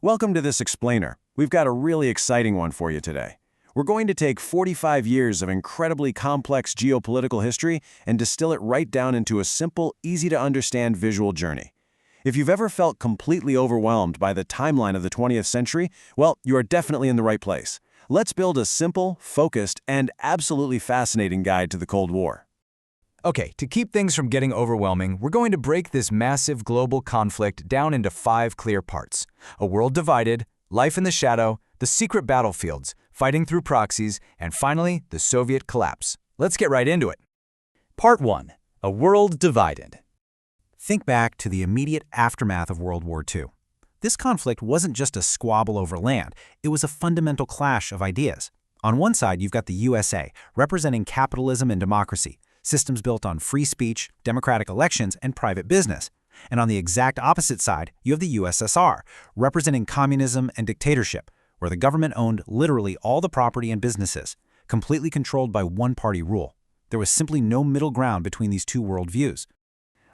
Welcome to this explainer. We've got a really exciting one for you today. We're going to take 45 years of incredibly complex geopolitical history and distill it right down into a simple, easy-to-understand visual journey. If you've ever felt completely overwhelmed by the timeline of the 20th century, well, you are definitely in the right place. Let's build a simple, focused, and absolutely fascinating guide to the Cold War. Okay, to keep things from getting overwhelming, we're going to break this massive global conflict down into 5 clear parts: a world divided, life in the shadow, the secret battlefields, fighting through proxies, and finally, the Soviet collapse. Let's get right into it. Part 1. A world divided. Think back to the immediate aftermath of World War II. This conflict wasn't just a squabble over land, it was a fundamental clash of ideas. On one side, you've got the USA, representing capitalism and democracy, systems built on free speech, democratic elections, and private business. And on the exact opposite side, you have the USSR, representing communism and dictatorship, where the government owned literally all the property and businesses, completely controlled by one-party rule. There was simply no middle ground between these two worldviews.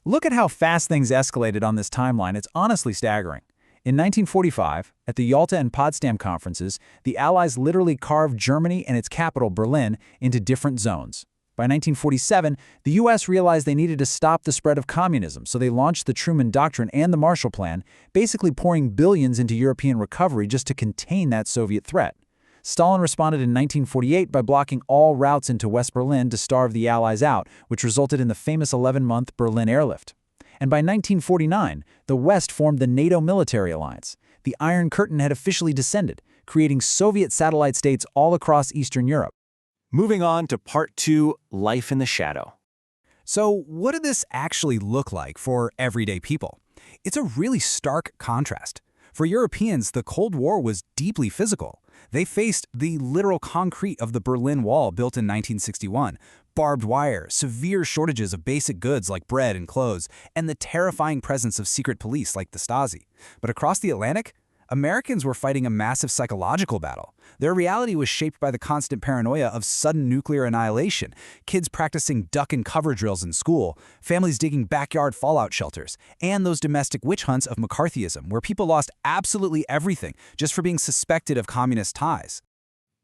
Look at how fast things escalated on this timeline. It's honestly staggering. In 1945, at the Yalta and Potsdam Conferences, the Allies literally carved Germany and its capital, Berlin, into different zones. By 1947, the U.S. realized they needed to stop the spread of communism, so they launched the Truman Doctrine and the Marshall Plan, basically pouring billions into European recovery just to contain that Soviet threat. Stalin responded in 1948 by blocking all routes into West Berlin to starve the Allies out, which resulted in the famous 11-month Berlin Airlift. And by 1949, the West formed the NATO military alliance. The Iron Curtain had officially descended, creating Soviet satellite states all across Eastern Europe. Moving on to Part 2, Life in the Shadow. So, what did this actually look like for everyday people? It's a really stark contrast. For Europeans, the Cold War was deeply physical. They faced the literal concrete of the Berlin Wall built in 1961, barbed wire, severe shortages of basic goods like bread and clothes, and the terrifying presence of secret police like the Stasi. But across the Atlantic, Americans were fighting a massive psychological battle. Their reality was shaped by the constant paranoia of sudden nuclear annihilation, kids practicing duck and cover drills in school, families digging backyard fallout shelters, and those domestic witch hunts of McCarthyism where people lost absolutely everything just for being suspected of communist ties.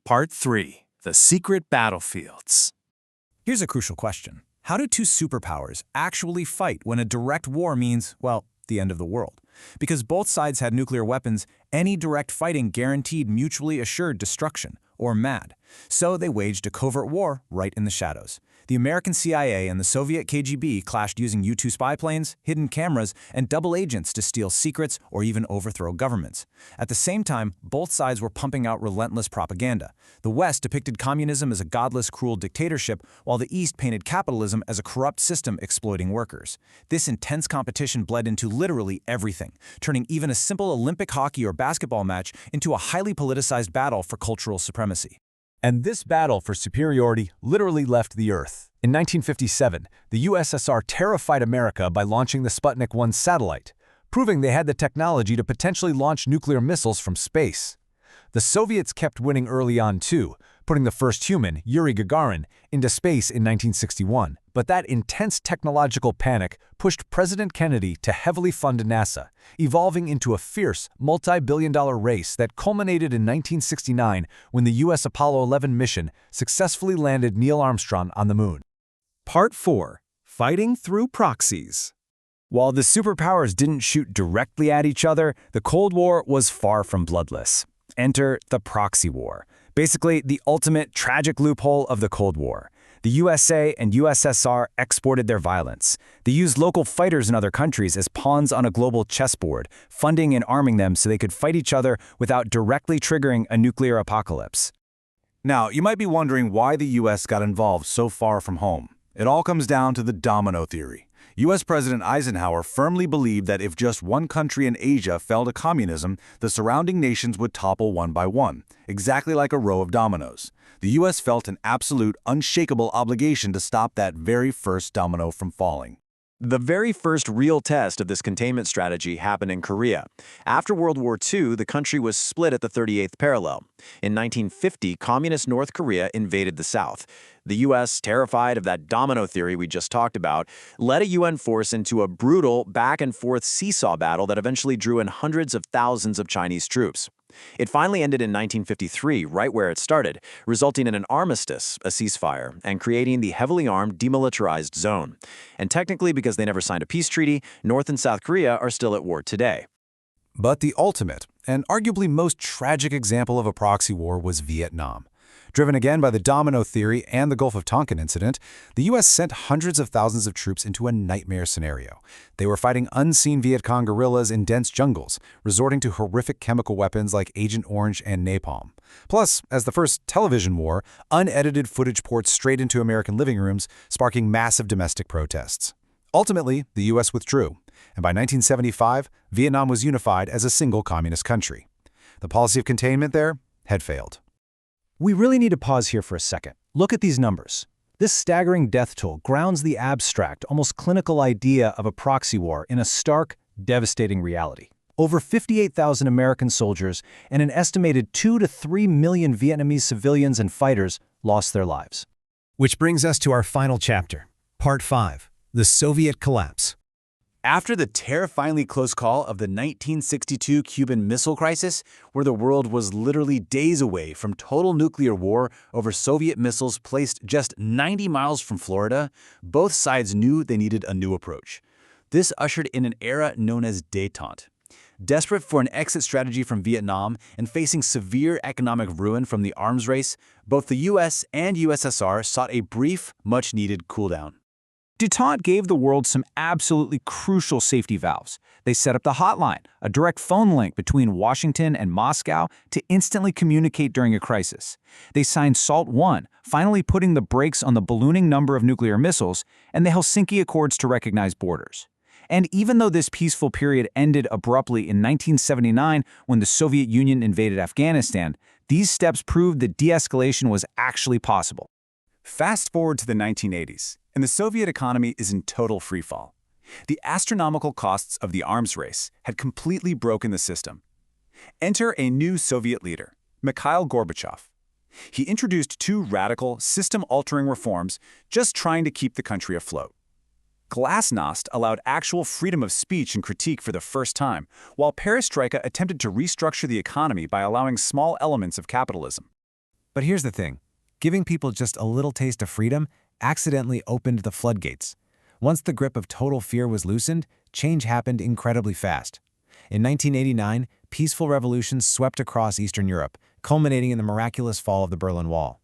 Part 3, The Secret Battlefields. Here's a crucial question. How do two superpowers actually fight when a direct war means, well, the end of the world? Because both sides had nuclear weapons, any direct fighting guaranteed mutually assured destruction, or MAD. So they waged a covert war right in the shadows. The American CIA and the Soviet KGB clashed using U-2 spy planes, hidden cameras, and double agents to steal secrets or even overthrow governments. At the same time, both sides were pumping out relentless propaganda. The West depicted communism as a godless, cruel dictatorship, while the East painted capitalism as a corrupt system exploiting workers. This intense competition bled into literally everything, turning even a simple Olympic hockey or basketball match into a highly politicized battle for cultural supremacy. And this battle for superiority literally left the Earth. In 1957, the USSR terrified America by launching the Sputnik 1 satellite, proving they had the technology to potentially launch nuclear missiles from space. The Soviets kept winning early on too, putting the first human, Yuri Gagarin, into space in 1961. But that intense technological panic pushed President Kennedy to heavily fund NASA, evolving into a fierce, multi-billion-dollar race that culminated in 1969 when the U.S. Apollo 11 mission successfully landed Neil Armstrong on the moon. Part 4, Fighting Through Proxies. While the superpowers didn't shoot directly at each other, the Cold War was far from bloodless. Enter the Proxy War, basically the ultimate tragic loophole of the Cold War. The USA and USSR exported their violence. They used local fighters in other countries as pawns on a global chessboard, funding and arming them so they could fight each other without directly triggering a nuclear apocalypse. Now, you might be wondering why the US got involved so far from home. It all comes down to the Domino Theory. U.S. President Eisenhower firmly believed that if just one country in Asia fell to communism, the surrounding nations would topple one by one, exactly like a row of dominoes. The U.S. felt an absolute, unshakable obligation to stop that very first domino from falling. The very first real test of this containment strategy happened in Korea. After World War II, the country was split at the 38th parallel. In 1950, communist North Korea invaded the South. The U.S., terrified of that domino theory we just talked about, led a UN force into a brutal back-and-forth seesaw battle that eventually drew in hundreds of thousands of Chinese troops. It finally ended in 1953, right where it started, resulting in an armistice, a ceasefire, and creating the heavily armed demilitarized zone. And technically, because they never signed a peace treaty, North and South Korea are still at war today. But the ultimate, and arguably most tragic example of a proxy war was Vietnam. Driven again by the Domino Theory and the Gulf of Tonkin incident, the U.S. sent hundreds of thousands of troops into a nightmare scenario. They were fighting unseen Viet Cong guerrillas in dense jungles, resorting to horrific chemical weapons like Agent Orange and napalm. Plus, as the first television war, unedited footage poured straight into American living rooms, sparking massive domestic protests. Ultimately, the U.S. withdrew, and by 1975, Vietnam was unified as a single communist country. The policy of containment there had failed. We really need to pause here for a second. Look at these numbers. This staggering death toll grounds the abstract, almost clinical idea of a proxy war in a stark, devastating reality. Over 58,000 American soldiers and an estimated 2 to 3 million Vietnamese civilians and fighters lost their lives. Which brings us to our final chapter, Part 5, the Soviet collapse. After the terrifyingly close call of the 1962 Cuban Missile Crisis, where the world was literally days away from total nuclear war over Soviet missiles placed just 90 miles from Florida, both sides knew they needed a new approach. This ushered in an era known as détente. Desperate for an exit strategy from Vietnam and facing severe economic ruin from the arms race, both the US and USSR sought a brief, much-needed cooldown. Détente gave the world some absolutely crucial safety valves. They set up the hotline, a direct phone link between Washington and Moscow to instantly communicate during a crisis. They signed SALT I, finally putting the brakes on the ballooning number of nuclear missiles, and the Helsinki Accords to recognize borders. And even though this peaceful period ended abruptly in 1979 when the Soviet Union invaded Afghanistan, these steps proved that de-escalation was actually possible. Fast forward to the 1980s, and the Soviet economy is in total freefall. The astronomical costs of the arms race had completely broken the system. Enter a new Soviet leader, Mikhail Gorbachev. He introduced two radical, system-altering reforms just trying to keep the country afloat. Glasnost allowed actual freedom of speech and critique for the first time, while Perestroika attempted to restructure the economy by allowing small elements of capitalism. But here's the thing. Giving people just a little taste of freedom accidentally opened the floodgates. Once the grip of total fear was loosened, change happened incredibly fast. In 1989, peaceful revolutions swept across Eastern Europe, culminating in the miraculous fall of the Berlin Wall.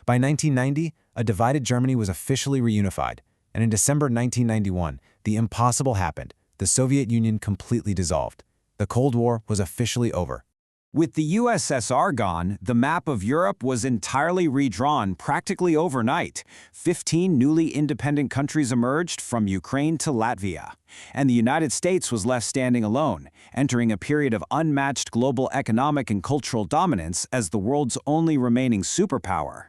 By 1990, a divided Germany was officially reunified, and in December 1991, the impossible happened. The Soviet Union completely dissolved. The Cold War was officially over. With the USSR gone, the map of Europe was entirely redrawn practically overnight. 15 newly independent countries emerged, from Ukraine to Latvia. And the United States was left standing alone, entering a period of unmatched global economic and cultural dominance as the world's only remaining superpower.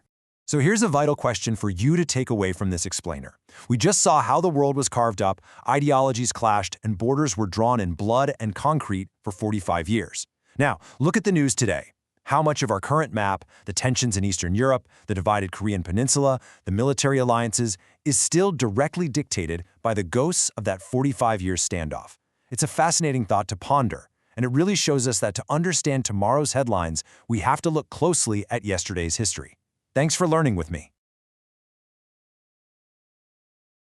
So here's a vital question for you to take away from this explainer. We just saw how the world was carved up, ideologies clashed, and borders were drawn in blood and concrete for 45 years. Now, look at the news today. How much of our current map, the tensions in Eastern Europe, the divided Korean Peninsula, the military alliances, is still directly dictated by the ghosts of that 45-year standoff? It's a fascinating thought to ponder, and it really shows us that to understand tomorrow's headlines, we have to look closely at yesterday's history. Thanks for learning with me.